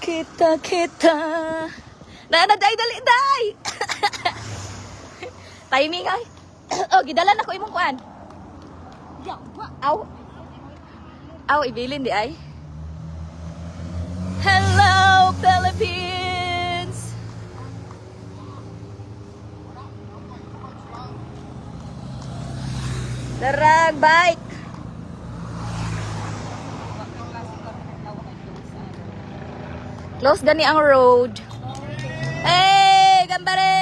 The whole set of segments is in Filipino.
Kita. Day, dali, day! Timing ay. Oh, gidalan ako imong kuan. Aw. Aw, ibilin di ay. Hello, Philippines! Darag bike. Close gani ang road. Hey, gambare!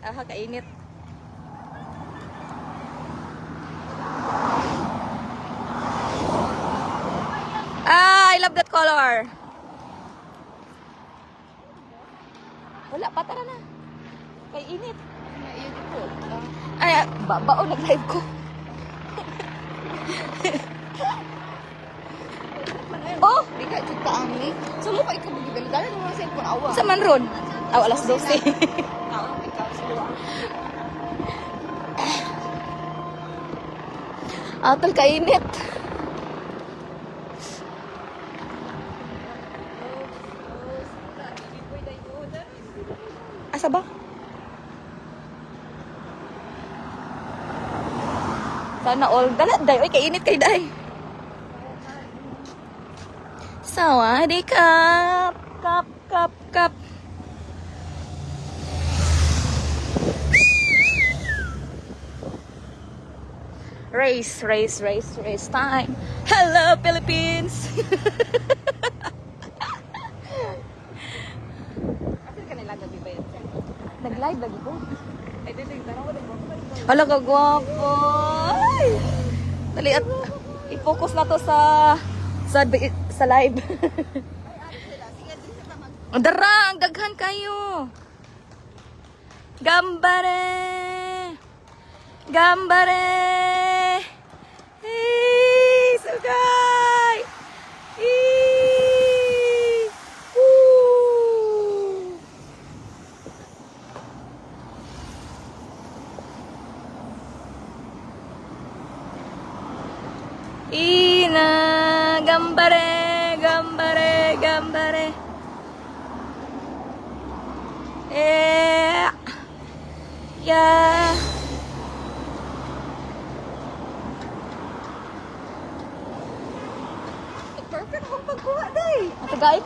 Ah, kainit. Ah, I love that color. Wala, patara na. Kay init. Ay, babao, nag-live ko. Oh! Di ka chuta ani. So mo pa ikaw bigidala mo sa cellphone awa. Sa man ron? Aw, alas 12. Tao ikaw sa Atal kainit. Asa ba? Sana all. Dalat, day. Uy, kainit kay day. Sawadee kap. Kap. Race time. Hello, Philippines! Kasi kanila gabi ba yan? Nag-live lagi ko. Ay dito yung tanaw ko. Hala ka gwapo. Ay! Dali at i-focus na to sa live. Ang dara, ang daghan kayo. Gambare! Hey, sugay! Hey! Woo! Ina, gambare. Yeah. Perfect ang pagkuha day. Tagai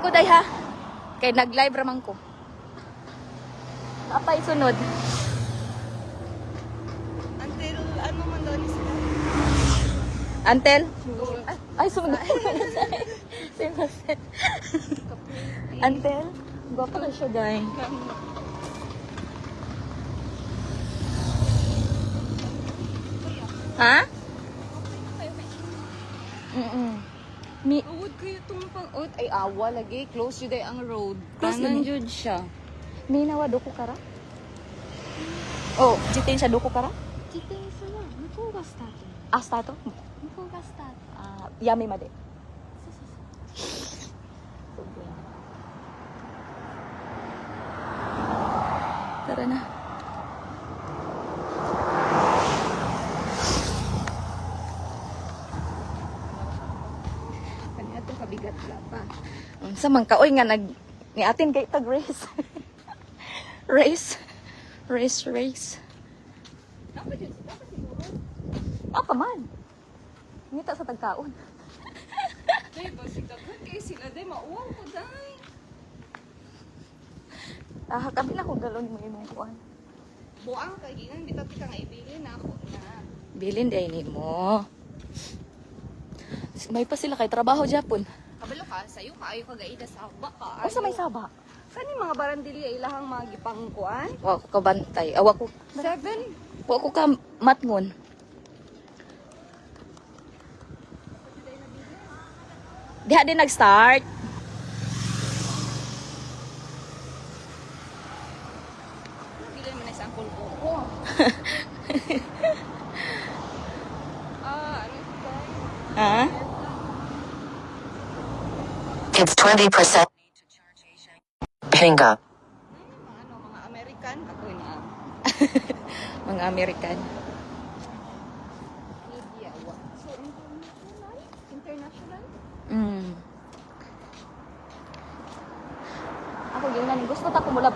ko day ha. Kay nag-live ramang ko. Apay sunod. Until ano man daw ni sila. Antel? Ay, sunod. Antel? Gwapo na siya, day. Ha? Uwod kayo itong pang-out. Ay awa lagi. Close yun day ang road. Close Kanan yun. yun siya. Minawa doko kara? Oh, jitin siya doko kara? 自転車は向こうがスタート。 Ah, stato? 向こうがスタート。 Ah, yami made. そうそうそう。 Tara na. Kanya ito kabigat pa. Sa man kaoy nga ni atin kay tag race. race. Dapat siguro. Apa man? Ngita sa tagkaon. Day, basigdagan kayo sila. Day, mauwang ko, day. Ah, kami na kung galon mo imong kuan. Buang kay ginan. Bitaw ka nga ibilin ako na. Bilin day ni mo. May pa sila kay trabaho Japon. Kabalo ka, sayo ka. Ayaw ka gaida sa baka. O sa may saba. Saan yung mga barandili ay ilahang mga gipangkuan? Wa ko kabantay. Awa ko. 7? Wa ko ka matngon. Diha din nag-start. Bilin mo na isang pulpo. Ano ito? Ha? It's 20%. Pinga. Mga American. Ako na. Mga American. Media.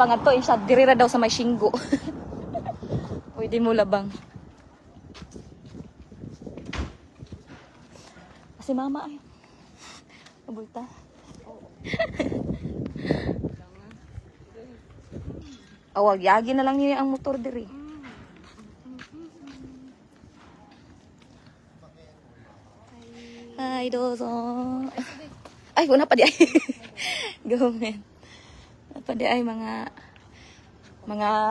pangadto siya diri ra daw sa may Singgo. Pwede mo labang. Si mama ay. Abulta. Awag yagi na lang niya ang motor diri. Ay, dozo. Ay, wala pa di ay. Gomen. Pa di ay mga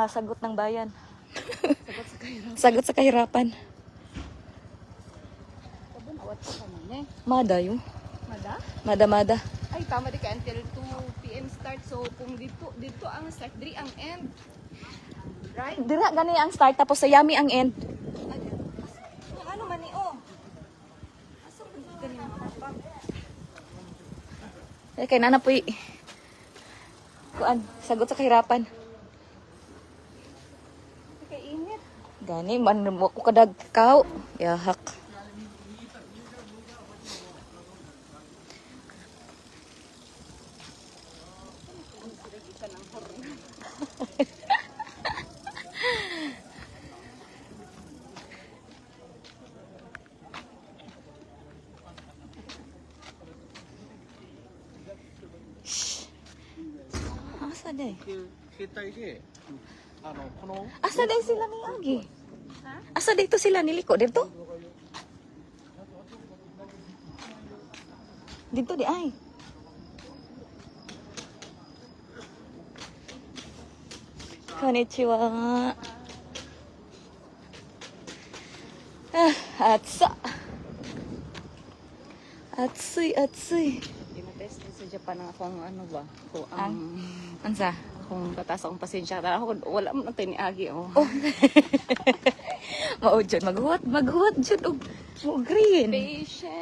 sagot ng bayan. Sagot sa kahirapan. Sabon, awat pa naman eh. Mada yun. Mada? Mada. Ay, tama di ka until 2 p.m. start. So, kung dito ang start, diri ang end. Right? Dira gani ang start tapos sa yami ang end. Ano man ni, oh? Asa ko ganyan mapapag? Eh, kay nana po'y kuan, sagot sa kahirapan. Kay init. Gani, man mo ko kadagkaw. Yahak. Asa day? 携帯で、この Asa day sila ni Agi? Asa dito sila niliko dito? Dito di ay. Konnichiwa. Atsa. Atsui. Tinatest sa Japan ang akong ano ba? Kung Ansa? kung tatas akong pasensya. Tara ako, wala mo natin ni Agi, oh. Mao jud maghuwat jud og mo green. Patient.